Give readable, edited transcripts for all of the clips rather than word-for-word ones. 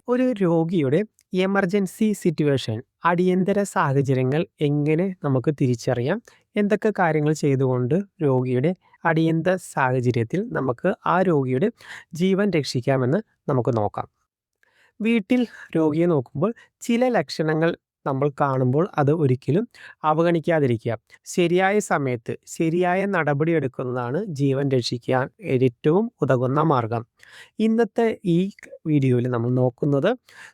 ഒരു രോഗിയുടെ emergency situation അടിയന്തര സാഹചര്യങ്ങൾ എങ്ങനെ നമുക്ക് തിരിച്ചറിയാം? എന്തൊക്കെ കാര്യങ്ങൾ ചെയ്തുകൊണ്ട് രോഗിയുടെ അടിയന്തര സാഹചര്യത്തിൽ നമുക്ക് ആ രോഗിയുടെ ജീവൻ രക്ഷിക്കാമെന്ന് നമുക്ക് നോക്കാം. വീട്ടിൽ രോഗിയെ നോക്കുമ്പോൾ ചില ലക്ഷണങ്ങൾ നമ്മൾ കാണുമ്പോൾ അത് ഒരിക്കലും അവഗണിക്കാതിരിക്കുക. ശരിയായ സമയത്ത് ശരിയായ നടപടി എടുക്കുന്നതാണ് ജീവൻ രക്ഷിക്കാൻ ഏറ്റവും ഉതകുന്ന മാർഗം. ഇന്നത്തെ ഈ വീഡിയോയിൽ നമ്മൾ നോക്കുന്നത്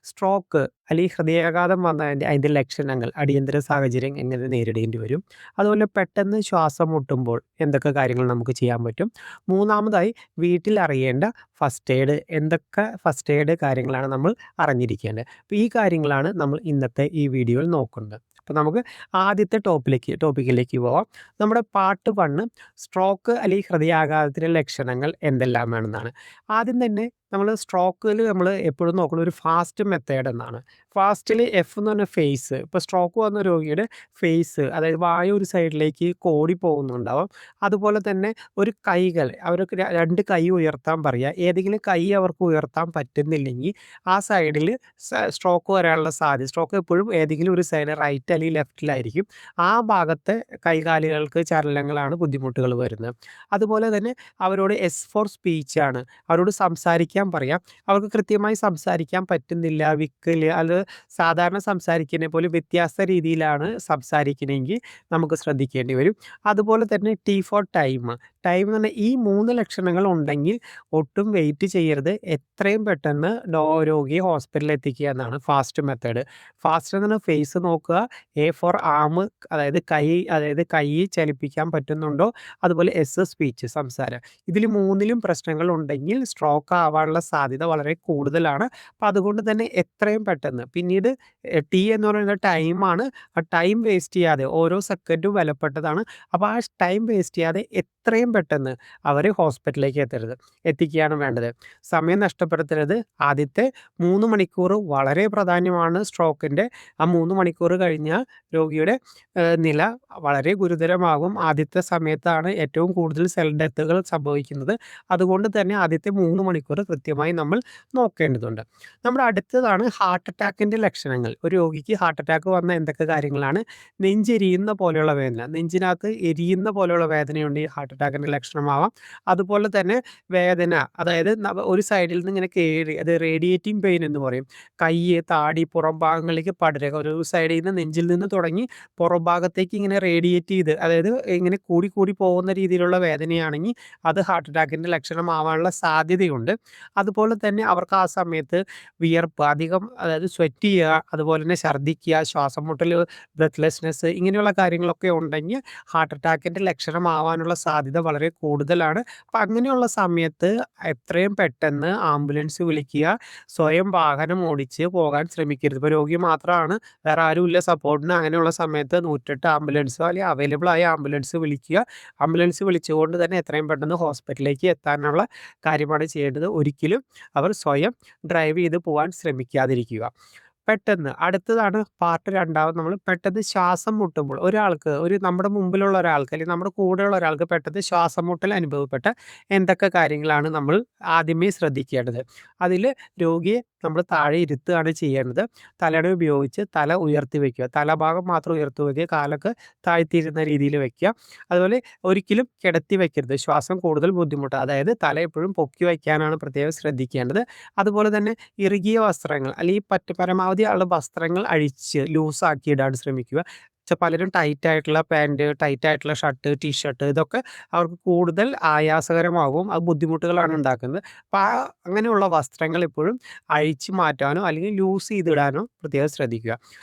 സ്ട്രോക്ക് അല്ലെങ്കിൽ ഹൃദയാഘാതം വന്നതിൻ്റെ അതിൻ്റെ ലക്ഷണങ്ങൾ, അടിയന്തര സാഹചര്യം എങ്ങനെ നേരിടേണ്ടി വരും, അതുപോലെ പെട്ടെന്ന് ശ്വാസം മുട്ടുമ്പോൾ എന്തൊക്കെ കാര്യങ്ങൾ നമുക്ക് ചെയ്യാൻ പറ്റും, മൂന്നാമതായി വീട്ടിൽ അറിയേണ്ട ഫസ്റ്റ് എയ്ഡ്, എന്തൊക്കെ ഫസ്റ്റ് എയ്ഡ് കാര്യങ്ങളാണ് നമ്മൾ അറിഞ്ഞിരിക്കേണ്ടത്. അപ്പോൾ ഈ കാര്യങ്ങളാണ് നമ്മൾ ഇന്നത്തെ ഈ വീഡിയോയിൽ നോക്കുന്നത്. അപ്പോൾ നമുക്ക് ആദ്യത്തെ ടോപ്പിക്കിലേക്ക് പോവാം. നമ്മുടെ പാർട്ട് 1 സ്ട്രോക്ക് അല്ലെങ്കിൽ ഹൃദയാഘാതത്തിൻ്റെ ലക്ഷണങ്ങൾ എന്തെല്ലാമാണെന്നാണ്. ആദ്യം തന്നെ നമ്മൾ സ്ട്രോക്കിൽ നമ്മൾ എപ്പോഴും നോക്കുന്നത് ഒരു ഫാസ്റ്റ് മെത്തേഡ് എന്നാണ്. ഫാസ്റ്റിൽ എഫ് എന്ന് പറഞ്ഞ ഫേസ്, ഇപ്പോൾ സ്ട്രോക്ക് വന്ന രോഗിയുടെ ഫേസ്, അതായത് വായ ഒരു സൈഡിലേക്ക് കോടി പോകുന്നുണ്ടാവും. അതുപോലെ തന്നെ ഒരു കൈകൾ അവർക്ക് രണ്ട് കൈ ഉയർത്താൻ പറയുക. ഏതെങ്കിലും കൈ അവർക്ക് ഉയർത്താൻ പറ്റുന്നില്ലെങ്കിൽ ആ സൈഡിൽ സ്ട്രോക്ക് വരാനുള്ള സാധ്യത, സ്ട്രോക്ക് എപ്പോഴും ഏതെങ്കിലും ഒരു സൈഡ് റൈറ്റ് അല്ലെങ്കിൽ ലെഫ്റ്റിലായിരിക്കും. ആ ഭാഗത്തെ കൈകാലുകൾക്ക് ചലനങ്ങളാണ് ബുദ്ധിമുട്ടുകൾ വരുന്നത്. അതുപോലെ തന്നെ അവരോട് എസ് ഫോർ സ്പീച്ചാണ്, അവരോട് സംസാരിക്കാൻ പറയാം. അവർക്ക് കൃത്യമായി സംസാരിക്കാൻ പറ്റുന്നില്ല, വിക്കൽ, അത് സാധാരണ സംസാരിക്കുന്നതിനെ പോലെ വ്യത്യസ്ത രീതിയിലാണ് സംസാരിക്കണമെങ്കിൽ നമുക്ക് ശ്രദ്ധിക്കേണ്ടി വരും. അതുപോലെ തന്നെ ടി ഫോർ ടൈം എന്ന് പറഞ്ഞാൽ ഈ 3 ലക്ഷണങ്ങൾ ഉണ്ടെങ്കിൽ ഒട്ടും വെയിറ്റ് ചെയ്യരുത്. എത്രയും പെട്ടെന്ന് രോഗിയെ ഹോസ്പിറ്റലിൽ എത്തിക്കുക എന്നാണ് ഫാസ്റ്റ് മെത്തേഡ്. ഫാസ്റ്റ് എന്ന് പറഞ്ഞാൽ ഫേസ് നോക്കുക, എ ഫോർ ആം, അതായത് കൈ ചലിപ്പിക്കാൻ പറ്റുന്നുണ്ടോ, അതുപോലെ എസ് സ്പീച്ച്, സംസാരം. ഇതിൽ 3ലും പ്രശ്നങ്ങൾ ഉണ്ടെങ്കിൽ സ്ട്രോക്ക് ആവാനുള്ള സാധ്യത വളരെ കൂടുതലാണ്. അപ്പം അതുകൊണ്ട് തന്നെ എത്രയും പെട്ടെന്ന്, പിന്നീട് ടി എന്ന് പറയുന്നത് ടൈമാണ്. ആ ടൈം വേസ്റ്റ് ചെയ്യാതെ, ഓരോ സെക്കൻഡും വിലപ്പെട്ടതാണ്. അപ്പോൾ ആ ടൈം വേസ്റ്റ് ചെയ്യാതെ എത്രയും പെട്ടെന്ന് അവരെ ഹോസ്പിറ്റലിലേക്ക് എത്തിക്കുകയാണ് വേണ്ടത്. സമയം നഷ്ടപ്പെടുത്തരുത്. ആദ്യത്തെ 3 മണിക്കൂർ വളരെ പ്രാധാന്യമാണ് സ്ട്രോക്കിൻ്റെ. ആ 3 മണിക്കൂർ കഴിഞ്ഞാൽ രോഗിയുടെ നില വളരെ ഗുരുതരമാകും. ആദ്യത്തെ സമയത്താണ് ഏറ്റവും കൂടുതൽ സെൽ ഡെത്തുകൾ സംഭവിക്കുന്നത്. അതുകൊണ്ട് തന്നെ ആദ്യത്തെ 3 മണിക്കൂർ കൃത്യമായി നമ്മൾ നോക്കേണ്ടതുണ്ട്. നമ്മുടെ അടുത്തതാണ് ഹാർട്ട് അറ്റാക്കിൻ്റെ ലക്ഷണങ്ങൾ. ഒരു രോഗിക്ക് ഹാർട്ട് അറ്റാക്ക് വന്ന എന്തൊക്കെ കാര്യങ്ങളാണ്? നെഞ്ചെരിയുന്ന പോലെയുള്ള വേദന, നെഞ്ചിനകത്ത് എരിയുന്ന പോലെയുള്ള വേദനയുണ്ടെങ്കിൽ ഹാർട്ട് അറ്റാക്കിൻ്റെ ലക്ഷണമാവാം. അതുപോലെ തന്നെ വേദന, അതായത് ഒരു സൈഡിൽ നിന്ന് ഇങ്ങനെ കയറി, അത് റേഡിയേറ്റിംഗ് പെയിൻ എന്ന് പറയും. കൈ, താടി, പുറം ഭാഗങ്ങളിലേക്ക് പടരുക. ഒരു സൈഡിൽ നിന്ന്, നെഞ്ചിൽ നിന്ന് തുടങ്ങി പുറം ഭാഗത്തേക്ക് ഇങ്ങനെ റേഡിയേറ്റ് ചെയ്ത്, അതായത് ഇങ്ങനെ കൂടി പോകുന്ന രീതിയിലുള്ള വേദനയാണെങ്കിൽ അത് ഹാർട്ട് അറ്റാക്കിൻ്റെ ലക്ഷണമാവാനുള്ള സാധ്യതയുണ്ട്. അതുപോലെ തന്നെ അവർക്ക് ആ സമയത്ത് വിയർപ്പ് അധികം, അതായത് സ്വെറ്റ് ചെയ്യുക, അതുപോലെ തന്നെ ഛർദ്ദിക്കുക, ശ്വാസം മുട്ടൽ, ബ്രെത്ത്ലെസ്നെസ്, ഇങ്ങനെയുള്ള കാര്യങ്ങളൊക്കെ ഉണ്ടെങ്കിൽ ഹാർട്ട് അറ്റാക്കിൻ്റെ ലക്ഷണമാവാനുള്ള സാധ്യത വളരെ കൂടുതലാണ്. അപ്പം അങ്ങനെയുള്ള സമയത്ത് എത്രയും പെട്ടെന്ന് ആംബുലൻസ് വിളിക്കുക. സ്വയം വാഹനം ഓടിച്ച് പോകാൻ ശ്രമിക്കരുത്. ഇപ്പോൾ രോഗി മാത്രമാണ്, വേറെ ആരുമില്ല സപ്പോർട്ടിന്. അങ്ങനെയുള്ള സമയത്ത് 108 ആംബുലൻസോ അല്ലെങ്കിൽ അവൈലബിൾ ആയ ആംബുലൻസ് വിളിക്കുക. ആംബുലൻസ് വിളിച്ചുകൊണ്ട് തന്നെ എത്രയും പെട്ടെന്ന് ഹോസ്പിറ്റലിലേക്ക് എത്താനുള്ള കാര്യമാണ് ചെയ്യേണ്ടത്. ഒരിക്കലും അവർ സ്വയം ഡ്രൈവ് ചെയ്ത് പോകാൻ ശ്രമിക്കാതിരിക്കുക. പെട്ടെന്ന് അടുത്തതാണ് പാർട്ട് 2. നമ്മൾ പെട്ടെന്ന് ശ്വാസം മുട്ടുമ്പോൾ നമ്മുടെ മുമ്പിലുള്ള ഒരാൾക്ക് അല്ലെങ്കിൽ നമ്മുടെ കൂടെയുള്ള ഒരാൾക്ക് പെട്ടെന്ന് ശ്വാസം മുട്ടൽ അനുഭവപ്പെട്ട എന്തൊക്കെ കാര്യങ്ങളാണ് നമ്മൾ ആദ്യമേ ശ്രദ്ധിക്കേണ്ടത്? അതിൽ രോഗിയെ നമ്മൾ താഴെ ഇരുത്തുകയാണ് ചെയ്യേണ്ടത്. തലയണ ഉപയോഗിച്ച് തല ഉയർത്തി വയ്ക്കുക. തലഭാഗം മാത്രം ഉയർത്തി വയ്ക്കുക, കാലൊക്കെ താഴ്ത്തിയിരുന്ന രീതിയിൽ വയ്ക്കുക. അതുപോലെ ഒരിക്കലും കിടത്തി വയ്ക്കരുത്. ശ്വാസം കൂടുതൽ ബുദ്ധിമുട്ടാണ്, അതായത് തല എപ്പോഴും പൊക്കി വയ്ക്കാനാണ് പ്രത്യേകം ശ്രദ്ധിക്കേണ്ടത്. അതുപോലെ തന്നെ ഇറുകിയ വസ്ത്രങ്ങൾ അല്ലെങ്കിൽ പരമാവധി ആളുടെ വസ്ത്രങ്ങൾ അഴിച്ച് ലൂസാക്കി ഇടാൻ ശ്രമിക്കുക. പലരും ടൈറ്റായിട്ടുള്ള പാൻറ്റ്, ടൈറ്റായിട്ടുള്ള ഷർട്ട്, ടീഷർട്ട്, ഇതൊക്കെ അവർക്ക് കൂടുതൽ ആയാസകരമാകും. അത് ബുദ്ധിമുട്ടുകളാണ് ഉണ്ടാക്കുന്നത്. അപ്പോൾ അങ്ങനെയുള്ള വസ്ത്രങ്ങൾ എപ്പോഴും അഴിച്ചു മാറ്റാനോ അല്ലെങ്കിൽ ലൂസ് ചെയ്തിടാനോ പ്രത്യേകം ശ്രദ്ധിക്കുക.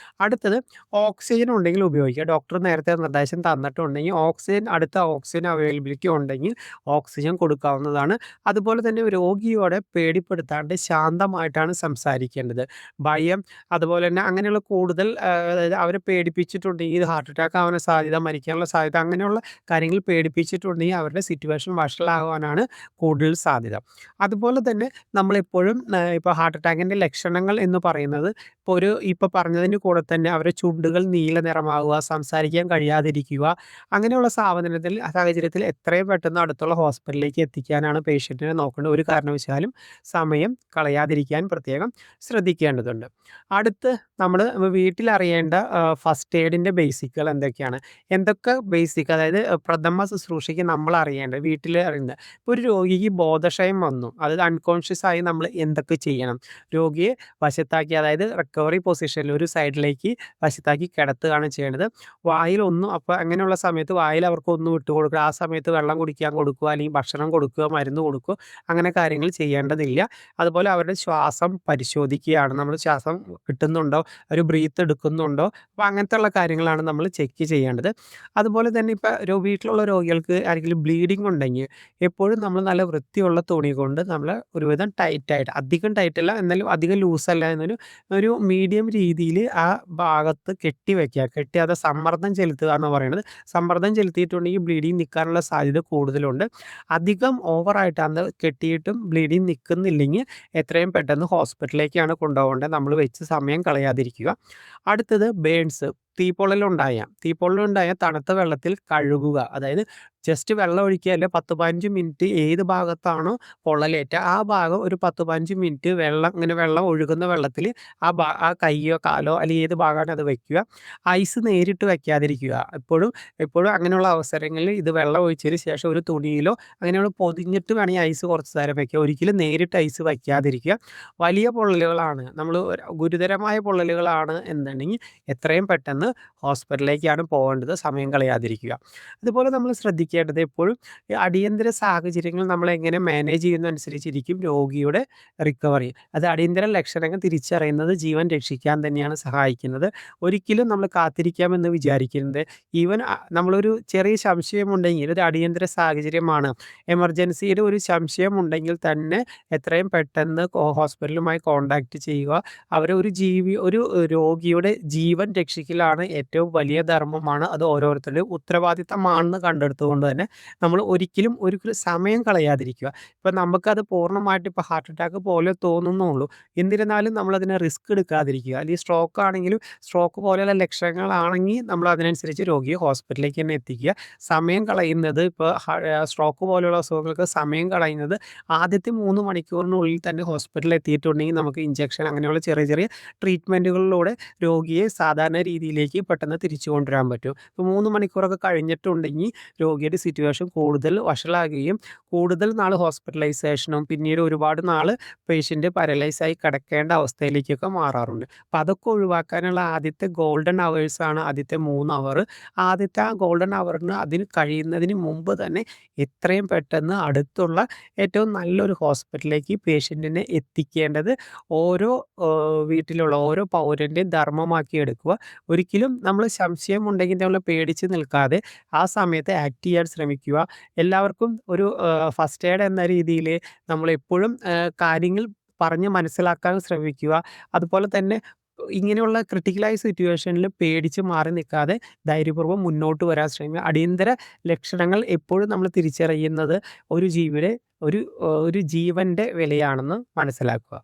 അടുത്തത് ഓക്സിജൻ ഉണ്ടെങ്കിൽ ഉപയോഗിക്കുക. ഡോക്ടർ നേരത്തെ നിർദ്ദേശം തന്നിട്ടുണ്ടെങ്കിൽ അടുത്ത ഓക്സിജൻ അവൈലബിലിറ്റി ഉണ്ടെങ്കിൽ ഓക്സിജൻ കൊടുക്കാവുന്നതാണ്. അതുപോലെ തന്നെ രോഗിയോടെ പേടിപ്പെടുത്താണ്ട് ശാന്തമായിട്ടാണ് സംസാരിക്കേണ്ടത്. ഭയം, അതുപോലെ തന്നെ അങ്ങനെയുള്ള കൂടുതൽ, അതായത് അവരെ പേടിപ്പിച്ചിട്ടുണ്ടെങ്കിൽ ഇത് ഹാർട്ട് അറ്റാക്ക് ആവാനുള്ള സാധ്യത, മരിക്കാനുള്ള സാധ്യത അങ്ങനെയുള്ള കാര്യങ്ങൾ പേടിപ്പിച്ചിട്ടുണ്ടെങ്കിൽ അവരുടെ സിറ്റുവേഷൻ വഷളാകാനാണ് കൂടുതൽ സാധ്യത. അതുപോലെ തന്നെ നമ്മളെപ്പോഴും ഇപ്പോൾ ഹാർട്ട് അറ്റാക്കിൻ്റെ ലക്ഷണങ്ങൾ എന്ന് പറയുന്നത് ഇപ്പോൾ പറഞ്ഞതിന് കൂടെ തന്നെ അവരുടെ ചുണ്ടുകൾ നീല നിറമാവുക, സംസാരിക്കാൻ കഴിയാതിരിക്കുക, അങ്ങനെയുള്ള സാഹചര്യത്തിൽ എത്രയും പെട്ടെന്ന് അടുത്തുള്ള ഹോസ്പിറ്റലിലേക്ക് എത്തിക്കാനാണ് പേഷ്യൻറ്റിനെ നോക്കേണ്ടത്. ഒരു കാരണവശാലും സമയം കളയാതിരിക്കാൻ പ്രത്യേകം ശ്രദ്ധിക്കേണ്ടതുണ്ട്. അടുത്ത് നമ്മൾ വീട്ടിലറിയേണ്ട ഫസ്റ്റ് എയ്ഡിൻ്റെ ബേസിക്കുകൾ എന്തൊക്കെയാണ്? എന്തൊക്കെ ബേസിക്, അതായത് പ്രഥമ ശുശ്രൂഷയ്ക്ക് നമ്മൾ അറിയേണ്ടത്, വീട്ടിൽ അറിയേണ്ടത്. ഇപ്പോൾ ഒരു രോഗിക്ക് ബോധക്ഷയം വന്നു, അതായത് അൺകോൺഷ്യസ് ആയി നമ്മൾ എന്തൊക്കെ ചെയ്യണം? രോഗിയെ വശത്താക്കി, അതായത് റിക്കവറി പൊസിഷനിൽ ഒരു സൈഡിലേക്ക് വശത്താക്കി കിടത്തുകയാണ് ചെയ്യേണ്ടത്. അപ്പോൾ അങ്ങനെയുള്ള സമയത്ത് വായിൽ അവർക്ക് ഒന്നും ഇട്ട് കൊടുക്കുക, ആ സമയത്ത് വെള്ളം കുടിക്കാൻ കൊടുക്കുക, അല്ലെങ്കിൽ ഭക്ഷണം കൊടുക്കുക, മരുന്ന് കൊടുക്കുക, അങ്ങനെ കാര്യങ്ങൾ ചെയ്യേണ്ടതില്ല. അതുപോലെ അവരുടെ ശ്വാസം പരിശോധിക്കുകയാണ്, നമ്മൾ ശ്വാസം കിട്ടുന്നുണ്ടോ, ഒരു ബ്രീത്ത് എടുക്കുന്നുണ്ടോ, അപ്പോൾ അങ്ങനത്തെ ഉള്ള കാര്യങ്ങളാണ് നമ്മൾ ചെക്ക് ചെയ്യേണ്ടത്. അതുപോലെ തന്നെ ഇപ്പോൾ വീട്ടിലുള്ള രോഗികൾക്ക് ആരെങ്കിലും ബ്ലീഡിങ് ഉണ്ടെങ്കിൽ എപ്പോഴും നമ്മൾ നല്ല വൃത്തിയുള്ള തുണി കൊണ്ട് നമ്മൾ ഒരുവിധം ടൈറ്റായിട്ട്, അധികം ടൈറ്റല്ല എന്നാലും അധികം ലൂസല്ല ഒരു മീഡിയം രീതിയിൽ ആ ഭാഗത്ത് കെട്ടി അത് സമ്മർദ്ദം ചെലുത്തുക എന്ന് പറയുന്നത്. സമ്മർദ്ദം ചെലുത്തിയിട്ടുണ്ടെങ്കിൽ ബ്ലീഡിങ് നിൽക്കാനുള്ള സാധ്യത കൂടുതലുണ്ട്. അധികം ഓവറായിട്ട് അന്ന് കെട്ടിയിട്ടും ബ്ലീഡിങ് നിൽക്കുന്നില്ലെങ്കിൽ എത്രയും പെട്ടെന്ന് ഹോസ്പിറ്റലിലേക്കാണ് കൊണ്ടുപോകേണ്ടത്. നമ്മൾ വെച്ച് സമയം കളയാതിരിക്കുക. അടുത്തത് ബേൺസ്, തീപ്പൊള്ളലുണ്ടായ തണുത്ത വെള്ളത്തിൽ കഴുകുക. അതായത് ജസ്റ്റ് വെള്ളം ഒഴിക്കുകയല്ല, 10-15 മിനിറ്റ് ഏത് ഭാഗത്താണോ പൊള്ളലേറ്റ ആ ഭാഗം ഒരു 10-15 മിനിറ്റ് വെള്ളം ഒഴുകുന്ന വെള്ളത്തിൽ ആ കൈയോ കാലോ അല്ലെങ്കിൽ ഏത് ഭാഗമാണ് അത് വയ്ക്കുക. ഐസ് നേരിട്ട് വയ്ക്കാതിരിക്കുക. എപ്പോഴും അങ്ങനെയുള്ള അവസരങ്ങളിൽ ഇത് വെള്ളം ഒഴിച്ചതിന് ശേഷം ഒരു തുണിയിലോ അങ്ങനെയുള്ള പൊതിഞ്ഞിട്ട് വേണമെങ്കിൽ ഐസ് കുറച്ച് നേരം വയ്ക്കുക. ഒരിക്കലും നേരിട്ട് ഐസ് വയ്ക്കാതിരിക്കുക. വലിയ പൊള്ളലുകളാണ്, ഗുരുതരമായ പൊള്ളലുകളാണ് എന്നുണ്ടെങ്കിൽ എത്രയും പെട്ടെന്ന് ഹോസ്പിറ്റലിലേക്കാണ് പോകേണ്ടത്, സമയം കളയാതിരിക്കുക. അതുപോലെ നമ്മൾ ശ്രദ്ധിക്കേണ്ടത് എപ്പോഴും അടിയന്തര സാഹചര്യങ്ങൾ നമ്മൾ എങ്ങനെ മാനേജ് ചെയ്യുന്നതനുസരിച്ചിരിക്കും രോഗിയുടെ റിക്കവറി. അത് അടിയന്തര ലക്ഷണങ്ങൾ തിരിച്ചറിയുന്നത് ജീവൻ രക്ഷിക്കാൻ തന്നെയാണ് സഹായിക്കുന്നത്. ഒരിക്കലും നമ്മൾ കാത്തിരിക്കാമെന്ന് വിചാരിക്കുന്നത്. ഈവൻ നമ്മളൊരു ചെറിയ സംശയമുണ്ടെങ്കിൽ, ഒരു അടിയന്തര സാഹചര്യമാണ്, എമർജൻസിയുടെ ഒരു സംശയമുണ്ടെങ്കിൽ തന്നെ എത്രയും പെട്ടെന്ന് ഹോസ്പിറ്റലുമായി കോൺടാക്റ്റ് ചെയ്യുക. ഒരു രോഗിയുടെ ജീവൻ രക്ഷിക്കലാണ് ഏറ്റവും വലിയ ധർമ്മമാണ്. അത് ഓരോരുത്തരുടെയും ഉത്തരവാദിത്തമാണെന്ന് കണ്ടെടുത്തുകൊണ്ട് തന്നെ നമ്മൾ ഒരിക്കലും സമയം കളയാതിരിക്കുക. ഇപ്പം നമുക്കത് പൂർണ്ണമായിട്ട് ഇപ്പോൾ ഹാർട്ട് അറ്റാക്ക് പോലെ തോന്നുന്നുള്ളൂ, എന്നിരുന്നാലും നമ്മളതിനെ റിസ്ക് എടുക്കാതിരിക്കുക. അല്ലെങ്കിൽ സ്ട്രോക്ക് ആണെങ്കിലും സ്ട്രോക്ക് പോലെയുള്ള ലക്ഷണങ്ങളാണെങ്കിൽ നമ്മൾ അതിനനുസരിച്ച് രോഗിയെ ഹോസ്പിറ്റലിലേക്ക് തന്നെ എത്തിക്കുക. സമയം കളയുന്നത്, ഇപ്പോൾ സ്ട്രോക്ക് പോലെയുള്ള അസുഖങ്ങൾക്ക് സമയം കളയുന്നത് ആദ്യത്തെ 3 മണിക്കൂറിനുള്ളിൽ തന്നെ ഹോസ്പിറ്റലിൽ എത്തിയിട്ടുണ്ടെങ്കിൽ നമുക്ക് ഇഞ്ചക്ഷൻ അങ്ങനെയുള്ള ചെറിയ ചെറിയ ട്രീറ്റ്മെൻറ്റുകളിലൂടെ രോഗിയെ സാധാരണ രീതിയിലേക്ക് പെട്ടെന്ന് തിരിച്ചു കൊണ്ടുവരാൻ പറ്റും. ഇപ്പോൾ 3 മണിക്കൂറൊക്കെ കഴിഞ്ഞിട്ടുണ്ടെങ്കിൽ രോഗിയുടെ സിറ്റുവേഷൻ കൂടുതൽ വഷളാകുകയും കൂടുതൽ നാൾ ഹോസ്പിറ്റലൈസേഷനും പിന്നീട് ഒരുപാട് നാൾ പേഷ്യൻ്റ് പാരലൈസായി കിടക്കേണ്ട അവസ്ഥയിലേക്കൊക്കെ മാറാറുണ്ട്. അപ്പോൾ അതൊക്കെ ഒഴിവാക്കാനുള്ള ആദ്യത്തെ ഗോൾഡൻ അവേഴ്സാണ് ആദ്യത്തെ 3 അവർ. ആദ്യത്തെ ആ ഗോൾഡൻ അവറിന് അതിന് കഴിയുന്നതിന് മുമ്പ് തന്നെ എത്രയും പെട്ടെന്ന് അടുത്തുള്ള ഏറ്റവും നല്ലൊരു ഹോസ്പിറ്റലിലേക്ക് പേഷ്യൻറ്റിനെ എത്തിക്കേണ്ടത് വീട്ടിലുള്ള ഓരോ പൗരൻ്റെയും ധർമ്മമാക്കി എടുക്കുക. ഒരിക്കലും നമ്മൾ സംശയമുണ്ടെങ്കിൽ നമ്മൾ പേടിച്ച് നിൽക്കാതെ ആ സമയത്ത് ആക്ട് ചെയ്യാൻ ശ്രമിക്കുക. എല്ലാവർക്കും ഒരു ഫസ്റ്റ് എയ്ഡ് എന്ന രീതിയിൽ നമ്മളെപ്പോഴും കാര്യങ്ങൾ പറഞ്ഞ് മനസ്സിലാക്കാൻ ശ്രമിക്കുക. അതുപോലെ തന്നെ ഇങ്ങനെയുള്ള ക്രിട്ടിക്കലായ സിറ്റുവേഷനിൽ പേടിച്ച് മാറി നിൽക്കാതെ ധൈര്യപൂർവ്വം മുന്നോട്ട് വരാൻ ശ്രമിക്കുക. അടിയന്തര ലക്ഷണങ്ങൾ എപ്പോഴും നമ്മൾ തിരിച്ചറിയുന്നത് ഒരു ജീവൻ്റെ വിലയാണെന്ന് മനസ്സിലാക്കുക.